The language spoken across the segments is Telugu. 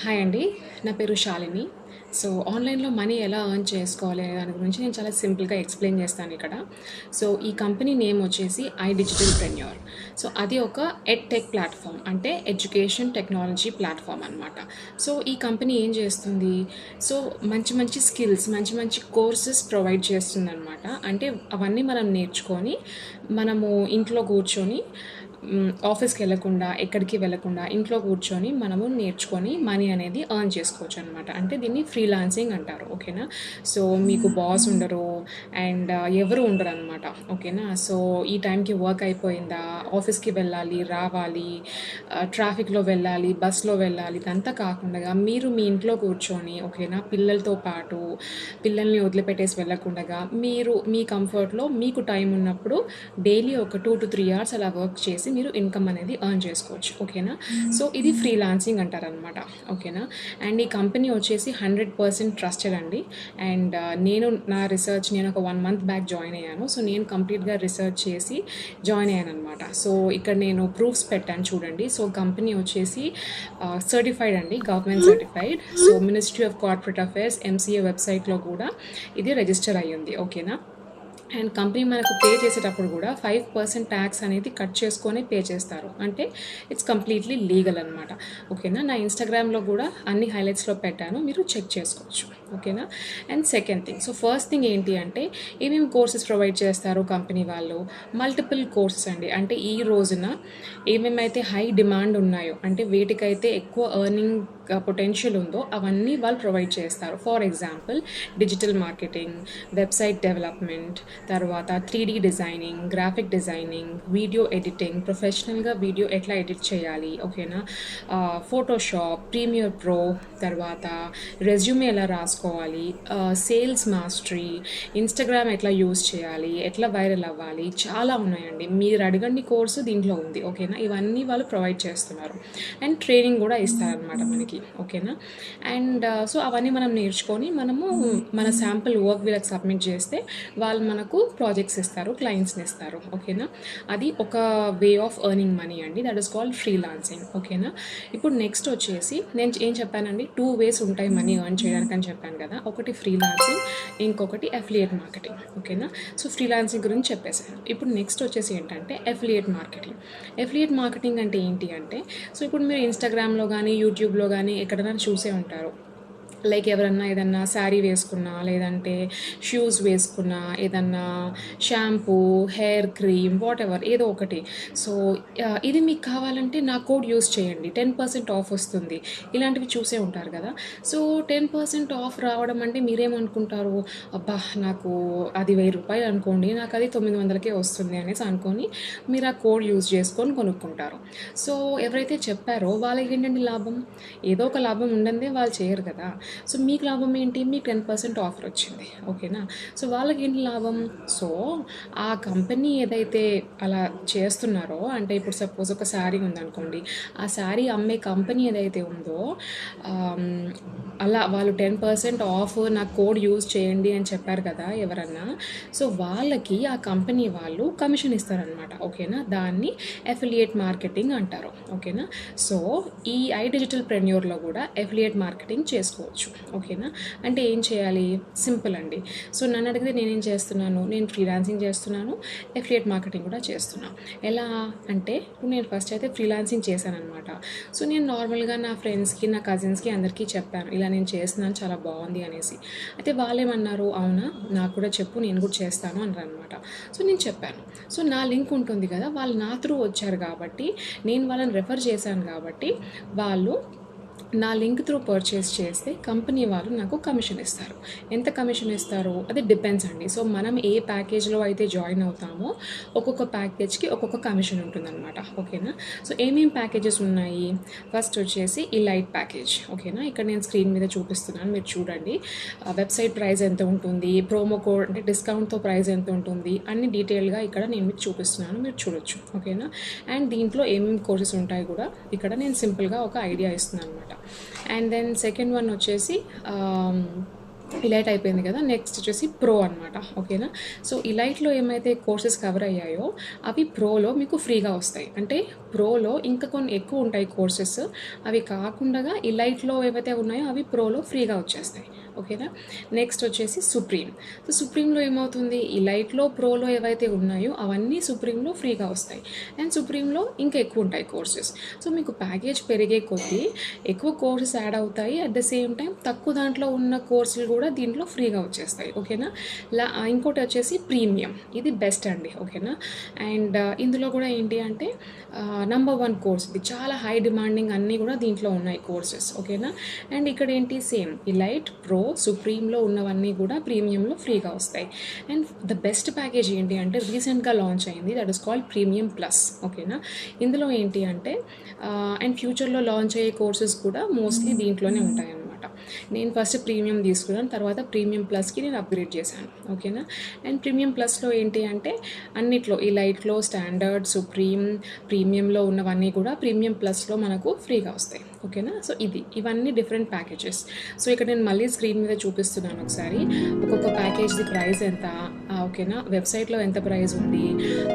హాయ్ అండి. నా పేరు శాలిని. సో, ఆన్‌లైన్‌లో మనీ ఎలా ఎర్న్ చేసుకోవాలి అనే దాని గురించి నేను చాలా సింపుల్‌గా ఎక్స్‌ప్లెయిన్ చేస్తాను ఇక్కడ. సో, ఈ కంపెనీ నేమ్ వచ్చేసి ఐడిజిటల్‌ప్రెన్యూర్. సో, అది ఒక ఎడ్‌టెక్ ప్లాట్‌ఫామ్. అంటే ఎడ్యుకేషన్ టెక్నాలజీ ప్లాట్‌ఫామ్ అనమాట. సో, ఈ కంపెనీ ఏం చేస్తుంది? సో, మంచి మంచి స్కిల్స్, మంచి మంచి కోర్సెస్ ప్రొవైడ్ చేస్తుందనమాట. అంటే అవన్నీ మనం నేర్చుకొని, మనము ఇంట్లో కూర్చొని ఆఫీస్‌కి వెళ్ళకుండా, ఎక్కడికి వెళ్ళకుండా ఇంట్లో కూర్చొని మనము నేర్చుకొని మనీ అనేది ఎర్న్ చేసుకోవచ్చు అనమాట. అంటే దీన్ని ఫ్రీలాన్సింగ్ అంటారు. ఓకేనా. సో, మీకు బాస్ ఉండరు అండ్ ఎవరు ఉండరనమాట. ఓకేనా. సో, ఈ టైంకి వర్క్ అయిపోయిందా, ఆఫీస్‌కి వెళ్ళాలి, రావాలి, ట్రాఫిక్‌లో వెళ్ళాలి, బస్‌లో వెళ్ళాలి, ఇదంతా కాకుండా మీరు మీ ఇంట్లో కూర్చొని ఓకేనా, పిల్లలతో పాటు పిల్లల్ని వదిలిపెట్టేసి వెళ్ళకుండగా మీరు మీ కంఫర్ట్‌లో మీకు టైం ఉన్నప్పుడు డైలీ ఒక 2-3 అవర్స్ అలా వర్క్ చేసి మీరు ఇన్కమ్ అనేది ఎర్న్ చేసుకోవచ్చు. ఓకేనా. సో, ఇది ఫ్రీలాన్సింగ్ అంటారనమాట. ఓకేనా. అండ్ ఈ కంపెనీ వచ్చేసి 100% ట్రస్టెడ్ అండి. అండ్ నేను ఒక 1 మంత్ బ్యాక్ జాయిన్ అయ్యాను. సో, నేను కంప్లీట్‌గా రిసర్చ్ చేసి జాయిన్ అయ్యాననమాట. సో, ఇక్కడ నేను ప్రూఫ్స్ పెట్టాను చూడండి. సో, కంపెనీ వచ్చేసి సర్టిఫైడ్ అండి, government certified. So, ministry of corporate affairs MCA వెబ్సైట్లో కూడా ఇది రిజిస్టర్ అయ్యింది. ఓకేనా. అండ్ కంపెనీ మనకు పే చేసేటప్పుడు కూడా 5% ట్యాక్స్ అనేది కట్ చేసుకొని పే చేస్తారు. అంటే ఇట్స్ కంప్లీట్లీ లీగల్ అనమాట. ఓకేనా. నా ఇన్స్టాగ్రామ్లో కూడా అన్ని హైలైట్స్లో పెట్టాను, మీరు చెక్ చేసుకోవచ్చు. ఓకేనా. And second thing, so first thing ఏంటి అంటే ఏమేమి కోర్సెస్ ప్రొవైడ్ చేస్తారు కంపెనీ వాళ్ళు? మల్టిపుల్ కోర్సెస్ అండి. అంటే ఈ రోజున ఏమేమైతే హై డిమాండ్ ఉన్నాయో, అంటే వేటికైతే ఎక్కువ ఎర్నింగ్ పొటెన్షియల్ ఉందో అవన్నీ వాళ్ళు ప్రొవైడ్ చేస్తారు. For example digital marketing, website development, తర్వాత 3D designing, graphic designing, video editing, ప్రొఫెషనల్గా వీడియో ఎట్లా ఎడిట్ చేయాలి, ఓకేనా, ఫోటోషాప్, ప్రీమియర్ ప్రో, తర్వాత రెజ్యూమే ఎలా రాసుకోవాలి, సేల్స్ మాస్టరీ, ఇన్స్టాగ్రామ్ ఎట్లా యూస్ చేయాలి, ఎట్లా వైరల్ అవ్వాలి, చాలా ఉన్నాయండి. మీరు అడగండి కోర్సు దీంట్లో ఉంది. ఓకేనా. ఇవన్నీ వాళ్ళు ప్రొవైడ్ చేస్తున్నారు. అండ్ ట్రైనింగ్ కూడా ఇస్తారనమాట మనకి. ఓకేనా. అండ్ సో అవన్నీ మనం నేర్చుకొని మనము మన శాంపుల్ వర్క్ వీళ్ళకి సబ్మిట్ చేస్తే వాళ్ళు మనకు ప్రాజెక్ట్స్ ఇస్తారు, క్లయింట్స్ని ఇస్తారు. ఓకేనా. అది ఒక వే ఆఫ్ ఎర్నింగ్ మనీ అండి. That is called freelancing. ఓకేనా. ఇప్పుడు నెక్స్ట్ వచ్చేసి నేను ఏం చెప్పానండి, 2 వేస్ ఉంటాయి మనీ ఎర్న్ చేయడానికి అని చెప్పాను కదా. ఒకటి ఫ్రీలాన్సింగ్, ఇంకొకటి అఫిలియేట్ మార్కెటింగ్. ఓకేనా. సో ఫ్రీలాన్సింగ్ గురించి చెప్పేసాను. ఇప్పుడు నెక్స్ట్ వచ్చేసి ఏంటంటే అఫిలియేట్ మార్కెటింగ్. అఫిలియేట్ మార్కెటింగ్ అంటే ఏంటి అంటే, సో ఇప్పుడు మీరు ఇన్స్టాగ్రామ్లో కానీ యూట్యూబ్లో కానీ ఎక్కడైనా చూసే ఉంటారు. లైక్ ఎవరన్నా ఏదన్నా శారీ వేసుకున్నా, లేదంటే షూస్ వేసుకున్నా, ఏదన్నా shampoo, hair cream, what ever ఏదో ఒకటి. సో ఇది మీకు కావాలంటే నా కోడ్ యూస్ చేయండి, 10% ఆఫ్ వస్తుంది, ఇలాంటివి చూసే ఉంటారు కదా. సో 10% ఆఫ్ రావడం అంటే మీరేమనుకుంటారు, అబ్బా నాకు అది 1000 రూపాయలు అనుకోండి, నాకు అది 900కే వస్తుంది అనేసి అనుకొని మీరు ఆ కోడ్ యూజ్ చేసుకొని కొనుక్కుంటారు. సో ఎవరైతే చెప్పారో వాళ్ళకి ఏంటంటే లాభం, ఏదో ఒక లాభం ఉండందే వాళ్ళు చేయరు కదా. సో మీకు లాభం ఏంటి, మీకు 10% ఆఫర్ వచ్చింది. ఓకేనా. సో వాళ్ళకి ఏంటి లాభం. సో ఆ కంపెనీ ఏదైతే అలా చేస్తున్నారో, అంటే ఇప్పుడు సపోజ్ ఒక శారీ ఉందనుకోండి, ఆ శారీ అమ్మే కంపెనీ ఏదైతే ఉందో అలా వాళ్ళు 10% ఆఫ్ నా కోడ్ యూజ్ చేయండి అని చెప్పారు కదా ఎవరన్నా. సో వాళ్ళకి ఆ కంపెనీ వాళ్ళు కమిషన్ ఇస్తారనమాట. ఓకేనా. దాన్ని అఫిలియేట్ మార్కెటింగ్ అంటారు. ఓకేనా. సో ఈ డిజిటల్ ప్రెన్యూర్లో కూడా అఫిలియేట్ మార్కెటింగ్ చేసుకోవచ్చు. ఓకేనా. అంటే ఏం చేయాలి, సింపుల్ అండి. సో నన్ను అడిగితే నేనేం చేస్తున్నాను, నేను ఫ్రీలాన్సింగ్ చేస్తున్నాను, అఫిలియేట్ మార్కెటింగ్ కూడా చేస్తున్నాను. ఎలా అంటే ఇప్పుడు నేను ఫస్ట్ అయితే ఫ్రీలాన్సింగ్ చేశాను అనమాట. సో నేను నార్మల్గా నా ఫ్రెండ్స్కి, నా కజిన్స్కి అందరికీ చెప్పాను, ఇలా నేను చేస్తున్నాను, చాలా బాగుంది అనేసి. అయితే వాళ్ళేమన్నారు, అవునా నాకు కూడా చెప్పు, నేను కూడా చేస్తాను అన్నారు అనమాట. సో నేను చెప్పాను. సో నా లింక్ ఉంటుంది కదా, వాళ్ళు నా త్రూ వచ్చారు కాబట్టి, నేను వాళ్ళని రెఫర్ చేశాను కాబట్టి వాళ్ళు నా లింక్ త్రూ పర్చేస్ చేస్తే కంపెనీ వాళ్ళు నాకు కమిషన్ ఇస్తారు. ఎంత కమిషన్ ఇస్తారు అది డిపెండ్స్ అండి. సో మనం ఏ ప్యాకేజ్లో అయితే జాయిన్ అవుతామో ఒక్కొక్క ప్యాకేజ్కి ఒక్కొక్క కమిషన్ ఉంటుందన్నమాట. ఓకేనా. సో ఏమేమి ప్యాకేజెస్ ఉన్నాయి, ఫస్ట్ వచ్చేసి ఈ లైట్ ప్యాకేజ్. ఓకేనా. ఇక్కడ నేను స్క్రీన్ మీద చూపిస్తున్నాను, మీరు చూడండి. వెబ్సైట్ ప్రైస్ ఎంత ఉంటుంది, ప్రోమో కోడ్ అంటే డిస్కౌంట్తో ప్రైస్ ఎంత ఉంటుంది, అన్ని డీటెయిల్గా ఇక్కడ నేను మీకు చూపిస్తున్నాను, మీరు చూడొచ్చు. ఓకేనా. అండ్ దీంట్లో ఏమేమి కోర్సెస్ ఉంటాయి కూడా ఇక్కడ నేను సింపుల్గా ఒక ఐడియా ఇస్తున్నాను అనమాట. అండ్ దెన్ సెకండ్ వన్ వచ్చేసి ఇలైట్ అయిపోయింది కదా, నెక్స్ట్ వచ్చేసి ప్రో అనమాట. ఓకేనా. సో ఇలైట్లో ఏమైతే కోర్సెస్ కవర్ అయ్యాయో అవి ప్రోలో మీకు ఫ్రీగా వస్తాయి. అంటే ప్రోలో ఇంకా కొన్ని ఎక్కువ ఉంటాయి కోర్సెస్. అవి కాకుండా ఈ లైట్లో ఏవైతే ఉన్నాయో అవి ప్రోలో ఫ్రీగా వచ్చేస్తాయి. ఓకేనా. నెక్స్ట్ వచ్చేసి సుప్రీం. సో సుప్రీంలో ఏమవుతుంది, ఈ లైట్లో ప్రోలో ఏవైతే ఉన్నాయో అవన్నీ సుప్రీంలో ఫ్రీగా వస్తాయి. అండ్ సుప్రీంలో ఇంకా ఎక్కువ ఉంటాయి కోర్సెస్. సో మీకు ప్యాకేజ్ పెరిగే కొద్దీ ఎక్కువ కోర్సెస్ యాడ్ అవుతాయి. అట్ ద సేమ్ టైం తక్కువ దాంట్లో ఉన్న కోర్సులు కూడా దీంట్లో ఫ్రీగా వచ్చేస్తాయి. ఓకేనా. ఇంకోటి వచ్చేసి ప్రీమియం, ఇది బెస్ట్ అండి. ఓకేనా. అండ్ ఇందులో కూడా ఏంటి అంటే నంబర్ 1 కోర్స్, ఇది చాలా హై డిమాండింగ్, అన్నీ కూడా దీంట్లో ఉన్నాయి కోర్సెస్. ఓకేనా. అండ్ ఇక్కడ ఏంటి సేమ్ ఈ లైట్, ప్రో, సుప్రీంలో ఉన్నవన్నీ కూడా ప్రీమియంలో ఫ్రీగా వస్తాయి. అండ్ ద బెస్ట్ ప్యాకేజ్ ఏంటి అంటే రీసెంట్గా లాంచ్ అయింది, that is called premium plus. ఓకేనా. ఇందులో ఏంటి అంటే అండ్ ఫ్యూచర్లో లాంచ్ అయ్యే కోర్సెస్ కూడా మోస్ట్లీ దీంట్లోనే ఉంటాయి. నేను ఫస్ట్ ప్రీమియం తీసుకున్నాను, తర్వాత ప్రీమియం ప్లస్కి నేను అప్గ్రేడ్ చేశాను. ఓకేనా. అండ్ ప్రీమియం ప్లస్లో ఏంటి అంటే అన్నిట్లో ఈ లైట్లో, స్టాండర్డ్, సుప్రీం, ప్రీమియంలో ఉన్నవన్నీ కూడా ప్రీమియం ప్లస్లో మనకు ఫ్రీగా వస్తాయి. ఓకేనా. సో ఇవన్నీ డిఫరెంట్ ప్యాకేజెస్. సో ఇక్కడ నేను మళ్ళీ స్క్రీన్ మీద చూపిస్తున్నాను ఒకసారి, ఒక్కొక్క ప్యాకేజ్ది ప్రైస్ ఎంత. ఓకేనా. వెబ్సైట్లో ఎంత ప్రైస్ ఉంది,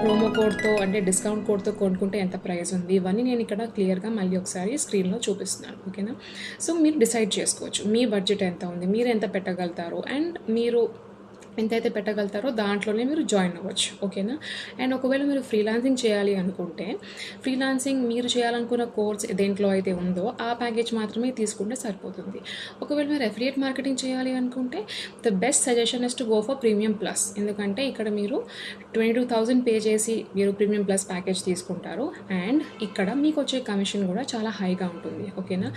ప్రోమో కోడ్తో అంటే డిస్కౌంట్ కోడ్తో కొనుక్కుంటే ఎంత ప్రైస్ ఉంది, ఇవన్నీ నేను ఇక్కడ క్లియర్గా మళ్ళీ ఒకసారి స్క్రీన్లో చూపిస్తున్నాను. ఓకేనా. సో మీరు డిసైడ్ చేసుకోవచ్చు మీ బడ్జెట్ ఎంత ఉంది, మీరు ఎంత పెట్టగలుగుతారో, అండ్ మీరు ఎంతైతే పెట్టగలుగుతారో దాంట్లోనే మీరు జాయిన్ అవ్వచ్చు. ఓకేనా. అండ్ ఒకవేళ మీరు ఫ్రీలాన్సింగ్ చేయాలి అనుకుంటే, ఫ్రీలాన్సింగ్ మీరు చేయాలనుకున్న కోర్స్ దేంట్లో అయితే ఉందో ఆ ప్యాకేజ్ మాత్రమే తీసుకుంటే సరిపోతుంది. ఒకవేళ మీరు అఫిలియేట్ మార్కెటింగ్ చేయాలి అనుకుంటే the best suggestion is to go for premium plus. ఎందుకంటే ఇక్కడ మీరు 22,000 పే చేసి మీరు ప్రీమియం ప్లస్ ప్యాకేజ్ తీసుకుంటారు. అండ్ ఇక్కడ మీకు వచ్చే కమిషన్ కూడా చాలా హైగా ఉంటుంది. ఓకేనా.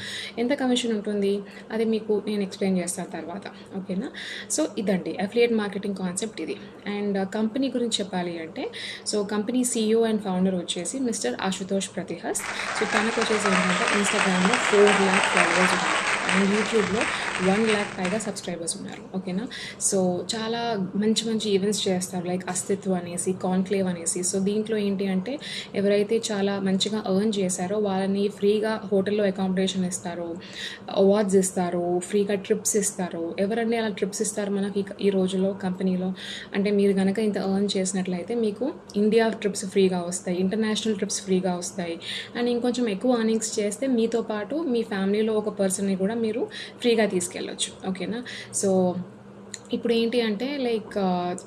ఎంత కమిషన్ ఉంటుంది అది మీకు నేను ఎక్స్ప్లెయిన్ చేస్తాను తర్వాత. ఓకేనా. సో ఇదండి అఫిలియేట్ మార్కెటింగ్ కాన్సెప్ట్ ఇది. అండ్ కంపెనీ గురించి చెప్పాలి అంటే, so company CEO and founder వచ్చేసి మిస్టర్ ఆశుతోష్ ప్రతిహస్. సో తనకు వచ్చేసి ఏంటంటే ఇన్స్టాగ్రామ్లో 4 lakh ఫాలోవర్స్ ఉన్నారు అండ్ యూట్యూబ్లో 1 lakh పైగా సబ్స్క్రైబర్స్ ఉన్నారు. ఓకేనా. సో చాలా మంచి మంచి ఈవెంట్స్ చేస్తారు, లైక్ అస్తిత్వ అనేసి, కాన్క్లేవ్ అనేసి. సో దీంట్లో ఏంటి అంటే ఎవరైతే చాలా మంచిగా ఎర్న్ చేశారో వాళ్ళని ఫ్రీగా హోటల్లో అకామిడేషన్ ఇస్తారు, అవార్డ్స్ ఇస్తారు, ఫ్రీగా ట్రిప్స్ ఇస్తారు. ఎవరన్నీ అలా ట్రిప్స్ ఇస్తారు మనకి ఈ రోజులో కంపెనీలో అంటే, మీరు కనుక ఇంత ఎర్న్ చేసినట్లయితే మీకు ఇండియా ట్రిప్స్ ఫ్రీగా వస్తాయి, ఇంటర్నేషనల్ ట్రిప్స్ ఫ్రీగా వస్తాయి. అండ్ ఇంకొంచెం ఎక్కువ ఎర్నింగ్స్ చేస్తే మీతో పాటు మీ ఫ్యామిలీలో ఒక పర్సన్ని కూడా మీరు ఫ్రీగా తీసుకెళ్ళొచ్చు. ఓకేనా. సో ఇప్పుడు ఏంటి అంటే లైక్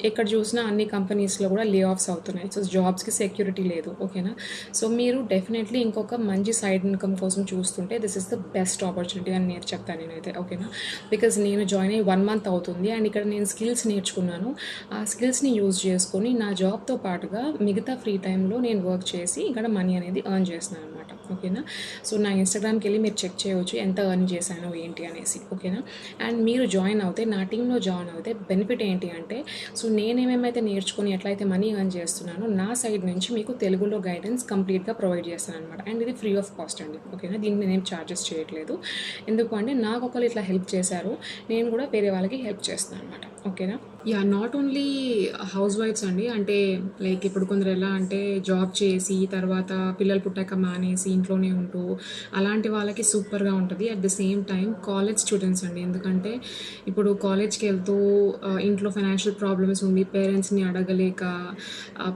ఎక్కడ చూసినా అన్ని కంపెనీస్లో కూడా లే ఆఫ్స్ అవుతున్నాయి. సో జాబ్స్కి సెక్యూరిటీ లేదు. ఓకేనా. సో మీరు డెఫినెట్లీ ఇంకొక మంచి సైడ్ ఇన్కమ్ కోసం చూస్తుంటే this is the best opportunity అని నేను చెప్తాను నేనైతే. ఓకేనా. బికాజ్ నేను జాయిన్ అయ్యి 1 month అవుతుంది అండ్ ఇక్కడ నేను స్కిల్స్ నేర్చుకున్నాను. ఆ స్కిల్స్ని యూజ్ చేసుకొని నా జాబ్తో పాటుగా మిగతా ఫ్రీ టైంలో నేను వర్క్ చేసి ఇక్కడ మనీ అనేది ఎర్న్ చేస్తున్నాను అనమాట. ఓకేనా. సో నా ఇన్స్టాగ్రామ్కి వెళ్ళి మీరు చెక్ చేయవచ్చు ఎంత ఎర్న్ చేశానో ఏంటి అనేసి. ఓకేనా. అండ్ మీరు జాయిన్ అవుతే, నా టీంలో జాయిన్ అవుతే బెనిఫిట్ ఏంటి అంటే, సో నేనేమేమైతే నేర్చుకొని ఎట్లయితే మనీ ఎర్న్ చేస్తున్నానో నా సైడ్ నుంచి మీకు తెలుగులో గైడెన్స్ కంప్లీట్గా ప్రొవైడ్ చేస్తాను అనమాట. అండ్ ఇది ఫ్రీ ఆఫ్ కాస్ట్ అండి. ఓకేనా. దీనికి నేనేం ఛార్జెస్ చేయట్లేదు. ఎందుకు అంటే నాకు ఒకరు ఇట్లా హెల్ప్ చేశారు, నేను కూడా వేరే వాళ్ళకి హెల్ప్ చేస్తున్నాను అనమాట. ఓకేనా. యా, నాట్ ఓన్లీ హౌస్ వైఫ్స్ అండి. అంటే లైక్ ఇప్పుడు కొందరు ఎలా అంటే జాబ్ చేసి తర్వాత పిల్లలు పుట్టాక మానేసి ఇంట్లోనే ఉంటూ అలాంటి వాళ్ళకి సూపర్గా ఉంటుంది. At the same time college students అండి. ఎందుకంటే ఇప్పుడు కాలేజ్కి వెళ్తూ ఇంట్లో ఫైనాన్షియల్ ప్రాబ్లమ్స్ ఉండి పేరెంట్స్ని అడగలేక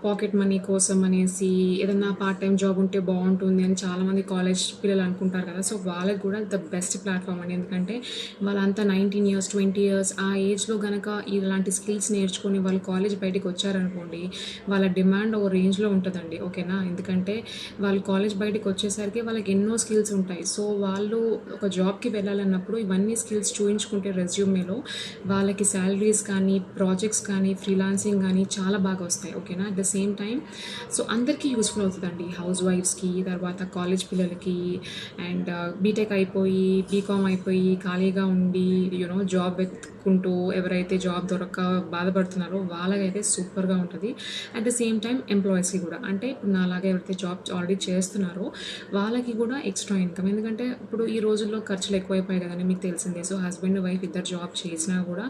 పాకెట్ మనీ కోసం అనేసి ఏదన్నా పార్ట్ టైం జాబ్ ఉంటే బాగుంటుంది అని చాలామంది కాలేజ్ పిల్లలు అనుకుంటారు కదా. సో వాళ్ళకి కూడా ద బెస్ట్ ప్లాట్ఫామ్ అండి. ఎందుకంటే వాళ్ళంతా 19 years 20 years ఆ ఏజ్లో కనుక ఇలాంటి స్కిల్స్ నేర్చుకొని వాళ్ళు కాలేజ్ బయటికి వచ్చారనుకోండి, వాళ్ళ డిమాండ్ ఓ రేంజ్లో ఉంటుందండి. ఓకేనా. ఎందుకంటే వాళ్ళు కాలేజ్ బయటికి వచ్చేసరికి వాళ్ళకి ఎన్నో స్కిల్స్ ఉంటాయి. సో వాళ్ళు ఒక జాబ్కి వెళ్ళాలన్నప్పుడు ఇవన్నీ స్కిల్స్ చూయించుకుంటే రెజ్యూమేలో వాళ్ళకి శాలరీస్ కానీ, ప్రాజెక్ట్స్ కానీ, ఫ్రీలాన్సింగ్ కానీ చాలా బాగా వస్తాయి. ఓకేనా. At the same time so అందరికీ యూస్ఫుల్ అవుతుందండి. హౌస్ వైఫ్స్కి, తర్వాత కాలేజ్ పిల్లలకి, అండ్ బీటెక్ అయిపోయి బీకామ్ అయిపోయి ఖాళీగా ఉండి జాబ్ వెతుక్కుంటూ ఎవరైతే జాబ్ దొరక్క బాధపడుతున్నారో వాళ్ళకైతే సూపర్గా ఉంటుంది. అట్ ద సేమ్ టైం ఎంప్లాయీస్కి కూడా, అంటే ఇప్పుడు నాలాగా ఎవరైతే జాబ్ ఆల్రెడీ చేస్తున్నారో వాళ్ళకి కూడా ఎక్స్ట్రా ఇన్కమ్. ఎందుకంటే ఇప్పుడు ఈ రోజుల్లో ఖర్చులు ఎక్కువైపోయాయి కదండి, మీకు తెలిసిందే. సో హస్బెండ్ వైఫ్ ఇద్దరు జాబ్ చేసినా కూడా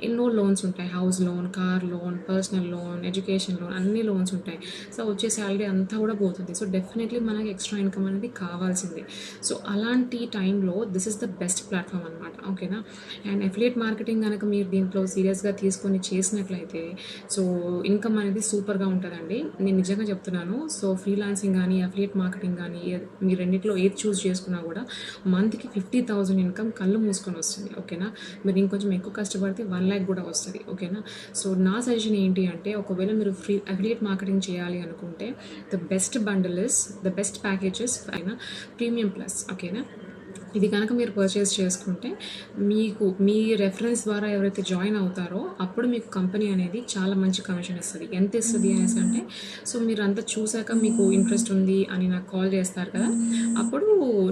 ఎన్నో లోన్స్ ఉంటాయి, house loan, car loan, personal loan, education loan, అన్ని లోన్స్ ఉంటాయి. సో వచ్చే శాలరీ అంతా కూడా పోతుంది. సో డెఫినెట్లీ మనకి ఎక్స్ట్రా ఇన్కమ్ అనేది కావాల్సిందే. సో అలాంటి టైంలో this is the best platform అనమాట. ఓకేనా. అండ్ అఫిలియేట్ మార్కెటింగ్ కనుక మీరు దీంట్లో సీరియస్గా తీసుకొని చేసినట్లయితే సో ఇన్కమ్ అనేది సూపర్గా ఉంటుందండి. నేను నిజంగా చెప్తున్నాను. సో ఫ్రీలాన్సింగ్ కానీ అఫిలియేట్ మార్కెటింగ్ కానీ మీరు రెండిట్లో ఏది చూస్ చేసుకున్నా కూడా మంత్కి 50,000 ఇన్కమ్ కళ్ళు మూసుకొని వస్తుంది. ఓకేనా, మీరు ఇంకొంచెం ఎక్కువ కష్టపడితే 1 lakh కూడా వస్తుంది. ఓకేనా, సో నా సజెషన్ ఏంటి అంటే ఒకవేళ మీరు అఫిలియేట్ మార్కెటింగ్ చేయాలి అనుకుంటే the best bundle is the best packages అయినా ప్రీమియం ప్లస్. ఓకేనా, ఇది కనుక మీరు పర్చేస్ చేసుకుంటే మీకు మీ రెఫరెన్స్ ద్వారా ఎవరైతే జాయిన్ అవుతారో అప్పుడు మీకు కంపెనీ అనేది చాలా మంచి కమిషన్ ఇస్తుంది. ఎంత ఇస్తుంది అనేసి అంటే సో మీరు అంతా చూసాక మీకు ఇంట్రెస్ట్ ఉంది అని నాకు కాల్ చేస్తారు కదా, అప్పుడు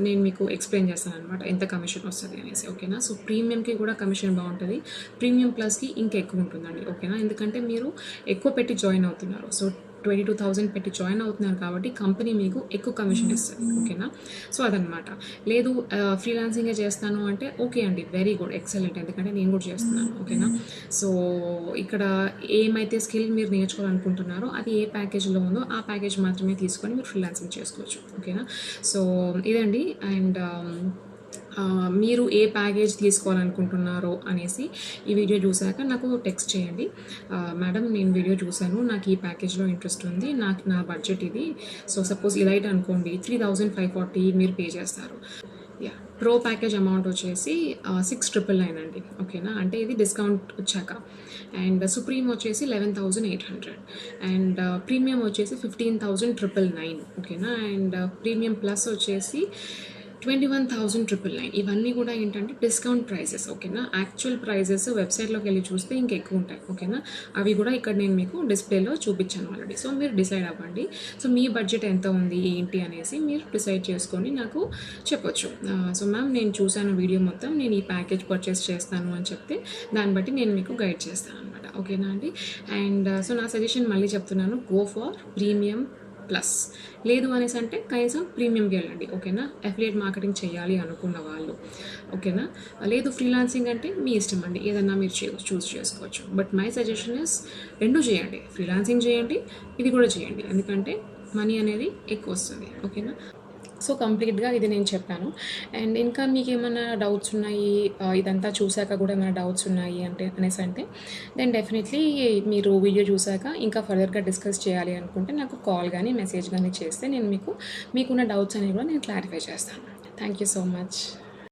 నేను మీకు ఎక్స్ప్లెయిన్ చేస్తాను అనమాట ఎంత కమిషన్ వస్తుంది అనేసి. ఓకేనా, సో ప్రీమియంకి కూడా కమిషన్ బాగుంటుంది, ప్రీమియం ప్లస్కి ఇంకా ఎక్కువ ఉంటుందండి. ఓకేనా, ఎందుకంటే మీరు ఎక్కువ పెట్టి జాయిన్ అవుతున్నారు. సో 22,000 పెట్టి జాయిన్ అవుతున్నారు కాబట్టి కంపెనీ మీకు ఎక్కువ కమిషన్ ఇస్తుంది. ఓకేనా, సో అదనమాట. లేదు ఫ్రీలాన్సింగే చేస్తాను అంటే ఓకే అండి, వెరీ గుడ్, ఎక్సలెంట్, ఎందుకంటే నేను కూడా చేస్తున్నాను. ఓకేనా, సో ఇక్కడ ఏమైతే స్కిల్ మీరు నేర్చుకోవాలనుకుంటున్నారో అది ఏ ప్యాకేజ్లో ఉందో ఆ ప్యాకేజ్ మాత్రమే తీసుకొని మీరు ఫ్రీలాన్సింగ్ చేసుకోవచ్చు. ఓకేనా, సో ఇదండి. అండ్ మీరు ఏ ప్యాకేజ్ తీసుకోవాలనుకుంటున్నారో అనేసి ఈ వీడియో చూశాక నాకు టెక్స్ట్ చేయండి. మేడం నేను వీడియో చూశాను, నాకు ఈ ప్యాకేజ్లో ఇంట్రెస్ట్ ఉంది, నాకు నా బడ్జెట్ ఇది. సో సపోజ్ ఇదైతే అనుకోండి 3,540 మీరు పే చేస్తారు. యా, ప్రో ప్యాకేజ్ అమౌంట్ వచ్చేసి 6,999 అండి. ఓకేనా, అంటే ఇది డిస్కౌంట్ వచ్చాక. అండ్ సుప్రీం వచ్చేసి 11,800 అండ్ ప్రీమియం వచ్చేసి 15,999. ఓకేనా, అండ్ ప్రీమియం ప్లస్ వచ్చేసి 21,999. ఇవన్నీ కూడా ఏంటంటే డిస్కౌంట్ ప్రైజెస్. ఓకేనా, యాక్చువల్ ప్రైజెస్ వెబ్సైట్లోకి వెళ్ళి చూస్తే ఇంకా ఎక్కువ ఉంటాయి. ఓకేనా, అవి కూడా ఇక్కడ నేను మీకు డిస్ప్లేలో చూపించాను ఆల్రెడీ. సో మీరు డిసైడ్ అవ్వండి. సో మీ బడ్జెట్ ఎంత ఉంది ఏంటి అనేసి మీరు డిసైడ్ చేసుకొని నాకు చెప్పొచ్చు. సో మ్యామ్ నేను చూసాను వీడియో మొత్తం, నేను ఈ ప్యాకేజ్ పర్చేస్ చేస్తాను అని చెప్తే దాన్ని బట్టి నేను మీకు గైడ్ చేస్తాను అనమాట. ఓకేనా అండి. అండ్ సో నా సజెషన్ మళ్ళీ చెప్తున్నాను, గో ఫర్ ప్రీమియం ప్లస్. లేదు అనేసి అంటే కనీసం ప్రీమియంకి వెళ్ళండి. ఓకేనా, అఫిలియేట్ మార్కెటింగ్ చేయాలి అనుకున్న వాళ్ళు. ఓకేనా, లేదు ఫ్రీలాన్సింగ్ అంటే మీ ఇష్టం అండి, ఏదన్నా మీరు చూస్ చేసుకోవచ్చు. బట్ మై సజెషన్ ఇస్ రెండు చేయండి, ఫ్రీలాన్సింగ్ చేయండి, ఇది కూడా చేయండి, ఎందుకంటే మనీ అనేది ఎక్కువ వస్తుంది. ఓకేనా, సో కంప్లీట్గా ఇది నేను చెప్పాను. అండ్ ఇంకా మీకు ఏమైనా డౌట్స్ ఉన్నాయి, ఇదంతా చూశాక కూడా ఏమైనా డౌట్స్ ఉన్నాయి అంటే అనేసి అంటే దెన్ డెఫినెట్లీ మీరు వీడియో చూశాక ఇంకా ఫర్దర్గా డిస్కస్ చేయాలి అనుకుంటే నాకు కాల్ కానీ మెసేజ్ కానీ చేస్తే నేను మీకున్న డౌట్స్ అనేవి కూడా నేను క్లారిఫై చేస్తాను. Thank you so much.